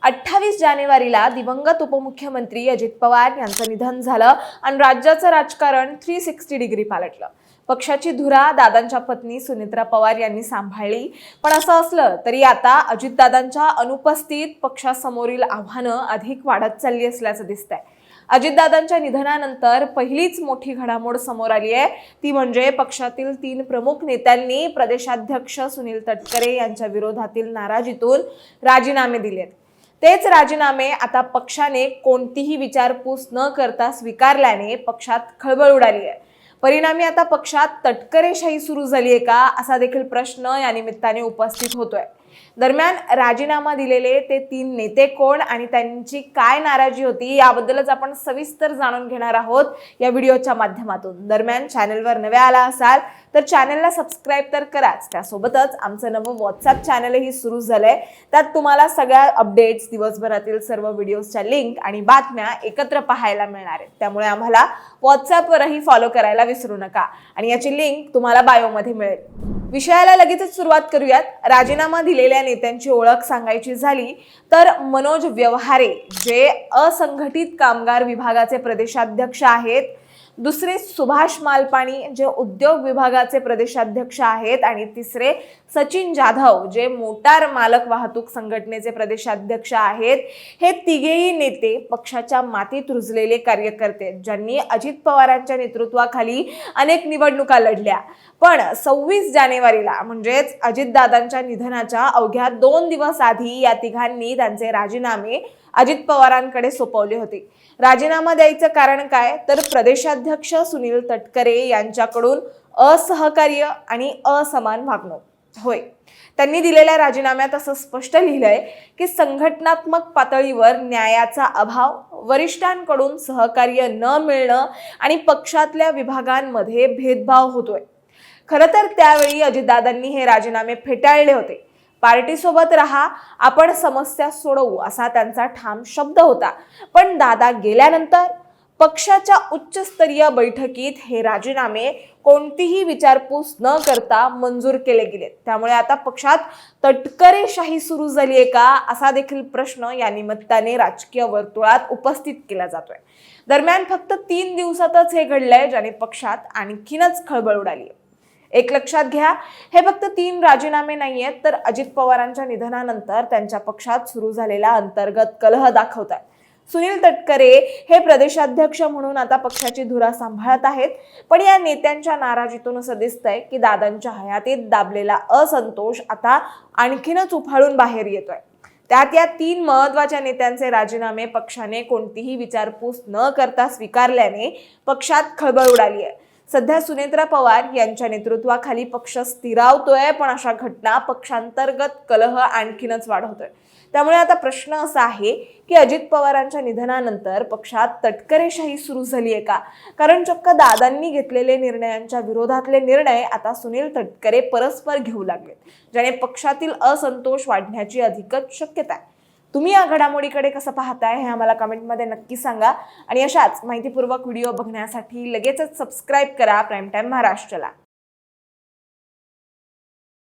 28 जानेवारीला दिवंगत उपमुख्यमंत्री अजित पवार यांचं निधन झालं आणि राज्याचं राजकारण 360 डिग्री पालटलं। पक्षाची धुरा दादांच्या पत्नी सुनेत्रा पवार यांनी सांभाळली। पण असं असलं तरी आता अजितदादांच्या अनुपस्थितीत पक्षासमोरील आव्हानं अधिक वाढत चालली असल्याचं दिसतंय। अजितदादांच्या निधनानंतर पहिलीच मोठी घडामोड समोर आली आहे, ती म्हणजे पक्षातील 3 प्रमुख नेत्यांनी प्रदेशाध्यक्ष सुनील तटकरे यांच्या विरोधातील नाराजीतून राजीनामे दिलेत। तेच राजीनामे आता पक्षाने कोणतीही विचारपूस न करता स्वीकारल्याने पक्षात खळबळ उडाली आहे। परिणामी आता पक्षात तटकरेशाही सुरू झाली आहे का, असा देखील प्रश्न या निमित्ताने उपस्थित होतोय। दरम्यान राजीनामा दिलेले ते 3 नेते कोण आणि त्यांची काय नाराजी होती याबद्दलच आपण सविस्तर जाणून घेणार आहोत या व्हिडिओच्या माध्यमातून। दरम्यान चॅनलवर नवे आला असाल तर चॅनलला सबस्क्राइब तर कराच, त्यासोबतच आमचं नवं व्हॉट्सअप चॅनलही सुरू झालंय। त्यात तुम्हाला सगळ्या अपडेट्स, दिवसभरातील सर्व व्हिडिओजच्या लिंक आणि बातम्या एकत्र पाहायला मिळणार आहेत। त्यामुळे आम्हाला व्हॉट्सअपवरही फॉलो करायला विसरू नका आणि याची लिंक तुम्हाला बायोमध्ये मिळेल। विषयाला लगेचच सुरुवात करूयात। राजीनामा दिलेल्या नेत्यांची ओळख सांगायची झाली तर मनोज व्यवहारे जे असंघटित कामगार विभागाचे प्रदेशाध्यक्ष आहेत, दुसरे सुभाष मालपाणी जे उद्योग विभागाचे प्रदेशाध्यक्ष आहेत आणि तिसरे सचिन जाधव जे मोटार मालक वाहतूक संघटनेचे प्रदेशाध्यक्ष आहेत। हे तिघेही नेते पक्षाच्या मातीत रुजलेले कार्यकर्ते ज्यांनी अजित पवारांच्या नेतृत्वाखाली अनेक निवडणुका लढल्या। पण 26 जानेवारीला म्हणजेच अजितदादांच्या निधनाच्या अवघ्या 2 दिवस आधी या तिघांनी त्यांचे राजीनामे अजित पवारांकडे सोपवले होते। राजीनामा द्यायचं कारण काय, तर प्रदेशाध्यक्ष सुनील तटकरे यांच्याकडून असहकार्य आणि असमान वागणूक होय। त्यांनी दिलेल्या राजीनाम्यात असं स्पष्ट लिहिलंय की संघटनात्मक पातळीवर न्यायाचा अभाव, वरिष्ठांकडून सहकार्य न मिळणं आणि पक्षातल्या विभागांमध्ये भेदभाव होतोय। खरं तर त्यावेळी अजितदादांनी हे राजीनामे फेटाळले होते। पार्टी सोबत राहा, आपण समस्या सोडवू असा त्यांचा ठाम शब्द होता। पण दादा गेल्यानंतर पक्षाच्या उच्चस्तरीय बैठकीत हे राजीनामे कोणतीही विचारपूस न करता मंजूर केले गेले। त्यामुळे आता पक्षात तटकरेशाही सुरू झाली आहे का, असा देखील प्रश्न या निमित्ताने राजकीय वर्तुळात उपस्थित केला जातोय। दरम्यान फक्त 3 दिवसातच हे घडलंय ज्याने पक्षात आणखीनच खळबळ उडाली। एक लक्षात घ्या, हे फक्त 3 राजीनामे नाहीयेत, तर अजित पवारांच्या निधनानंतर त्यांच्या पक्षात सुरू झालेला अंतर्गत कलह दाखवतात। सुनील तटकरे हे प्रदेशाध्यक्ष म्हणून आता पक्षाची धुरा सांभाळत आहेत, पण या नेत्यांच्या नाराजीतून असं दिसतंय की दादांच्या हयातीत दाबलेला असंतोष आता आणखीनच उफाळून बाहेर येतोय। त्यात या 3 महत्त्वाच्या नेत्यांचे राजीनामे पक्षाने कोणतीही विचारपूस न करता स्वीकारल्याने पक्षात खळबळ उडाली आहे। सध्या सुनेत्रा पवार यांच्या नेतृत्वाखाली पक्ष स्थिरावतोय, पण अशा घटना पक्षांतर्गत कलह आणखीनच वाढवतोय। त्यामुळे आता प्रश्न असा आहे की अजित पवारांच्या निधनानंतर पक्षात तटकरेशाही सुरू झाली आहे का, कारण चक्क दादांनी घेतलेले निर्णयांच्या विरोधातले निर्णय आता सुनील तटकरे परस्पर घेऊ लागलेत, ज्याने पक्षातील असंतोष वाढण्याची अधिकच शक्यता आहे। तुम्ही या घडामोडीकडे कसं पाहताय हे आम्हाला कमेंटमध्ये नक्की सांगा आणि अशाच माहितीपूर्वक व्हिडिओ बघण्यासाठी लगेचच सबस्क्राइब करा प्राईम टाइम महाराष्ट्रला।